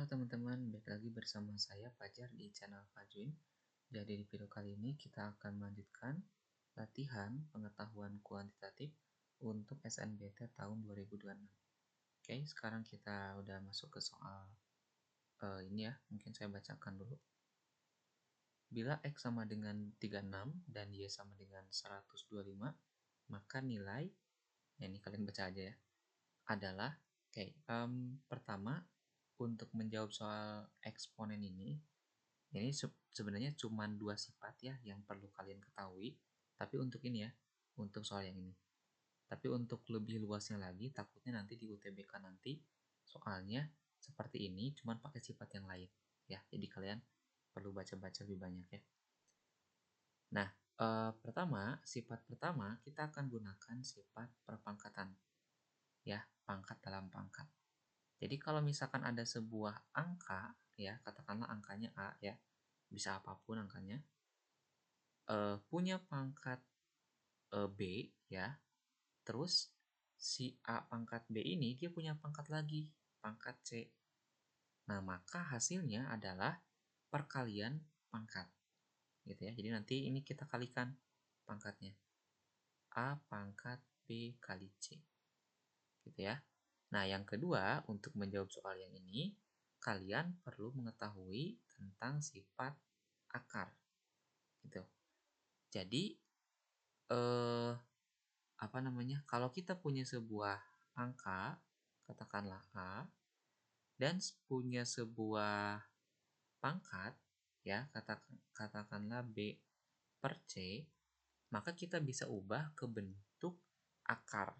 teman-teman, balik lagi bersama saya Fajar di channel Fajwin. Jadi di video kali ini kita akan melanjutkan latihan pengetahuan kuantitatif untuk SNBT tahun 2026. Oke, sekarang kita udah masuk ke soal ini ya, mungkin saya bacakan dulu. Bila X sama dengan 36 dan Y sama dengan 125, maka nilai, ini kalian baca aja ya, adalah, pertama, untuk menjawab soal eksponen ini sebenarnya cuma dua sifat ya yang perlu kalian ketahui. Tapi untuk ini ya, untuk soal yang ini. Tapi untuk lebih luasnya lagi, takutnya nanti di UTBK nanti soalnya seperti ini, cuma pakai sifat yang lain ya. Jadi kalian perlu baca-baca lebih banyak ya. Nah, sifat pertama kita akan gunakan sifat perpangkatan ya, pangkat dalam pangkat. Jadi kalau misalkan ada sebuah angka ya, katakanlah angkanya A ya, bisa apapun angkanya, punya pangkat B ya, terus si A pangkat B ini dia punya pangkat lagi, pangkat C. Nah, maka hasilnya adalah perkalian pangkat gitu ya. Jadi nanti ini kita kalikan pangkatnya, A pangkat B kali C gitu ya. Nah, yang kedua, untuk menjawab soal yang ini, kalian perlu mengetahui tentang sifat akar. Gitu. Jadi, kalau kita punya sebuah angka, katakanlah A, dan punya sebuah pangkat, ya, katakanlah B per C, maka kita bisa ubah ke bentuk akar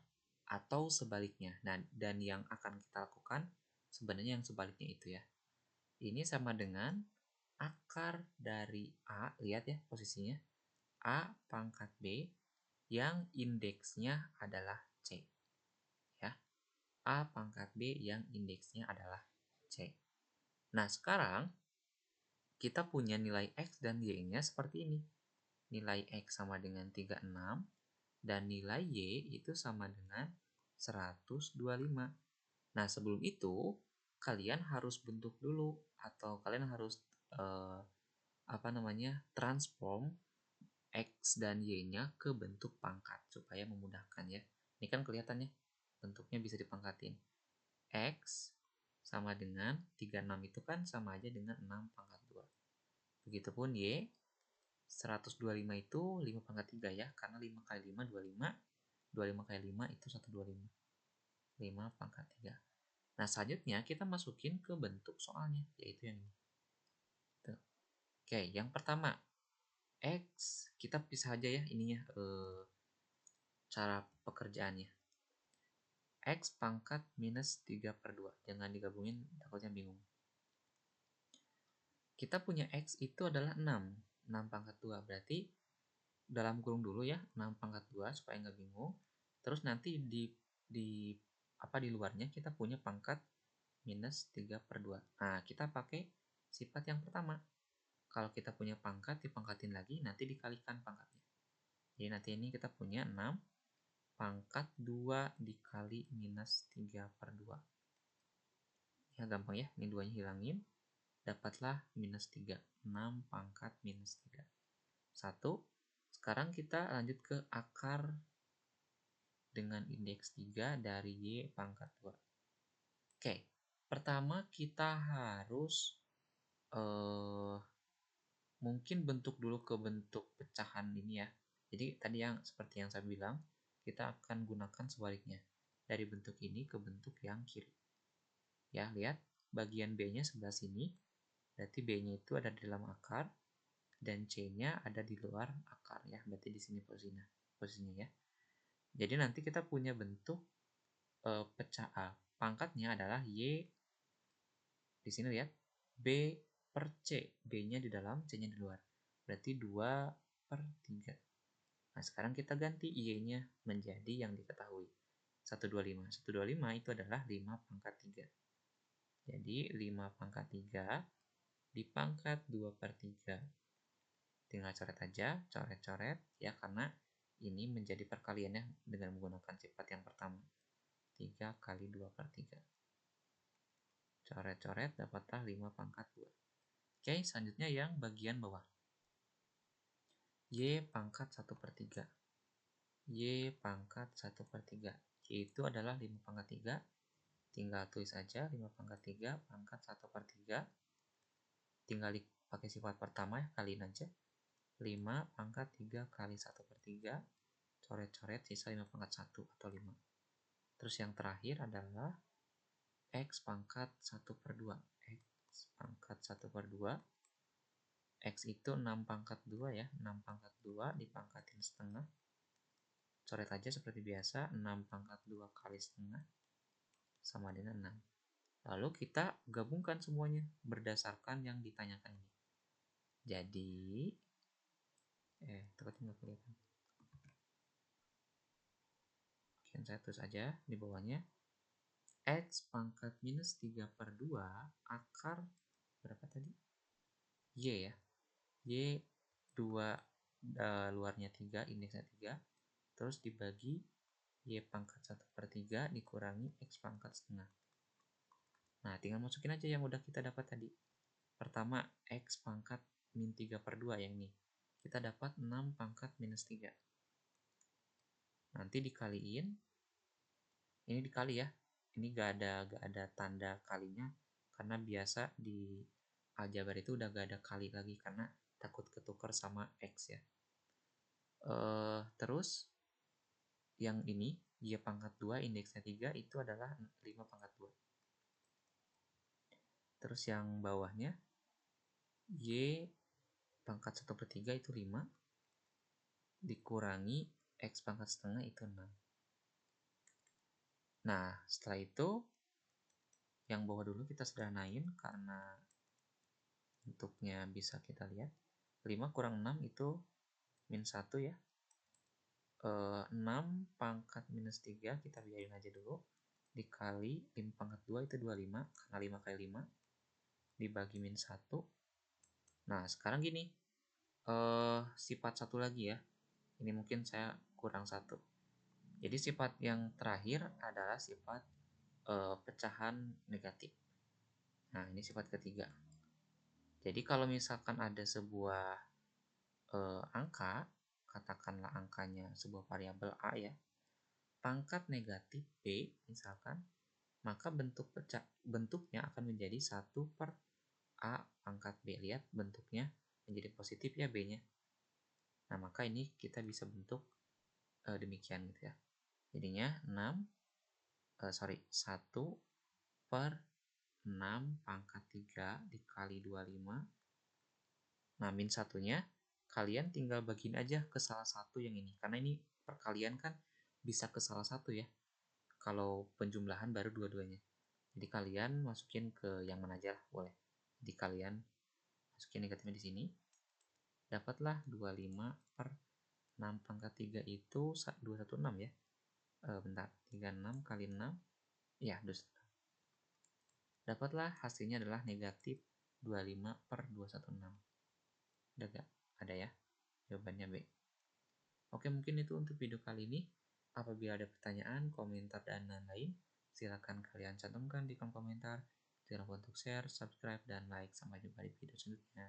atau sebaliknya. Nah, dan yang akan kita lakukan sebenarnya yang sebaliknya itu ya. Ini sama dengan akar dari A, lihat ya posisinya, A pangkat B yang indeksnya adalah C. Ya. A pangkat B yang indeksnya adalah C. Nah, sekarang kita punya nilai X dan Y-nya seperti ini. Nilai X sama dengan 36 dan nilai Y itu sama dengan 125. Nah, sebelum itu, kalian harus bentuk dulu, atau kalian harus transform X dan Y-nya ke bentuk pangkat, supaya memudahkan ya. Ini kan kelihatan ya, bentuknya bisa dipangkatin. X sama dengan 36 itu kan sama aja dengan 6 pangkat 2. Begitupun Y, 125 itu 5 pangkat 3 ya, karena 5 kali 5, 25. 25 kali 5 itu 125. 5 pangkat 3. Nah, selanjutnya kita masukin ke bentuk soalnya, yaitu yang ini. Tuh. Oke, yang pertama, X, kita pisah aja ya ininya, cara pekerjaannya. X pangkat minus 3 per 2. Jangan digabungin, takutnya bingung. Kita punya X itu adalah 6. 6 pangkat 2. Berarti dalam kurung dulu ya, 6 pangkat 2 supaya nggak bingung. Terus nanti di luarnya kita punya pangkat minus 3 per 2. Nah, kita pakai sifat yang pertama. Kalau kita punya pangkat, dipangkatin lagi, nanti dikalikan pangkatnya. Jadi nanti ini kita punya 6 pangkat 2 dikali minus 3 per 2. Ya, gampang ya, ini 2-nya hilangin. Dapatlah minus 3. 6 pangkat minus 3. 1. Sekarang kita lanjut ke akar dengan indeks 3 dari Y pangkat 2. Oke, pertama kita harus mungkin bentuk dulu ke bentuk pecahan ini ya. Jadi tadi yang seperti yang saya bilang, kita akan gunakan sebaliknya. Dari bentuk ini ke bentuk yang kiri. Ya, lihat bagian B-nya sebelah sini. Berarti B-nya itu ada di dalam akar dan C-nya ada di luar akar ya. Berarti di sini posisinya ya. Jadi nanti kita punya bentuk pangkatnya adalah Y. Di sini lihat B per C. B-nya di dalam, C-nya di luar. Berarti 2 per 3. Nah, sekarang kita ganti Y-nya menjadi yang diketahui. 125. 125 itu adalah 5 pangkat 3. Jadi 5 pangkat 3 dipangkat 2 per 3. Tinggal coret aja, coret-coret ya, karena ini menjadi perkaliannya dengan menggunakan sifat yang pertama. 3 kali 2 per 3. Coret-coret, dapatlah 5 pangkat 2. Oke, selanjutnya yang bagian bawah. Y pangkat 1 per 3. Y pangkat 1 per 3. Y itu adalah 5 pangkat 3. Tinggal tulis aja 5 pangkat 3 pangkat 1 per 3. Tinggal pakai sifat pertama ya, kaliin aja. 5 pangkat 3 kali 1 per 3. Coret-coret, sisa 5 pangkat 1 atau 5. Terus yang terakhir adalah X pangkat 1 per 2. X pangkat 1 per 2. X itu 6 pangkat 2 ya. 6 pangkat 2 dipangkatin setengah. Coret aja seperti biasa. 6 pangkat 2 kali setengah sama dengan 6. Lalu kita gabungkan semuanya berdasarkan yang ditanyakan ini. Jadi, takutnya nggak kelihatan. Oke, saya tulis aja di bawahnya. X pangkat minus 3 per 2 akar berapa tadi? Y ya. Y 2 luarnya 3, indeksnya 3. Terus dibagi Y pangkat 1 per 3 dikurangi X pangkat setengah. Nah, tinggal masukin aja yang udah kita dapat tadi. Pertama, X pangkat min 3 per 2 yang ini. Kita dapat 6 pangkat minus 3. Nanti dikaliin. Ini dikali ya. Ini gak ada tanda kalinya karena biasa di aljabar itu udah gak ada kali lagi karena takut ketukar sama X ya. Terus yang ini Y pangkat 2 indeksnya 3 itu adalah 5 pangkat 2. Terus yang bawahnya Y pangkat 1 per 3 itu 5 dikurangi X pangkat setengah itu 6. Nah, setelah itu yang bawah dulu kita sederhanain karena bentuknya bisa kita lihat. 5 kurang 6 itu min 1 ya. 6 pangkat minus 3 kita biarin aja dulu. Dikali 5 pangkat 2 itu 25. Karena 5 kali 5 dibagi min 1. Nah, sekarang gini. Sifat satu lagi ya. Ini mungkin saya kurang satu. Jadi sifat yang terakhir adalah sifat pecahan negatif. Nah, ini sifat ketiga. Jadi kalau misalkan ada sebuah angka, katakanlah angkanya sebuah variabel A ya, pangkat negatif B misalkan, maka bentuknya akan menjadi 1 per A pangkat B. Lihat bentuknya menjadi positif ya B-nya. Nah, maka ini kita bisa bentuk demikian gitu ya. Jadinya 1 per 6 pangkat 3 dikali 25. Nah, min satunya kalian tinggal bagiin aja ke salah satu yang ini. Karena ini perkalian kan bisa ke salah satu ya. Kalau penjumlahan baru dua-duanya. Jadi kalian masukin ke yang mana aja lah, boleh. Jadi kalian masukin negatifnya di sini. Dapatlah 25 per 6 pangkat 3 itu 216 ya. Bentar, 36 kali 6. Ya, 216. Dapatlah hasilnya adalah negatif 25 per 216. Udah gak? Ada ya? Jawabannya B. Oke, mungkin itu untuk video kali ini. Apabila ada pertanyaan, komentar, dan lain-lain, silakan kalian cantumkan di kolom komentar. Jangan lupa untuk share, subscribe, dan like. Sampai jumpa di video selanjutnya.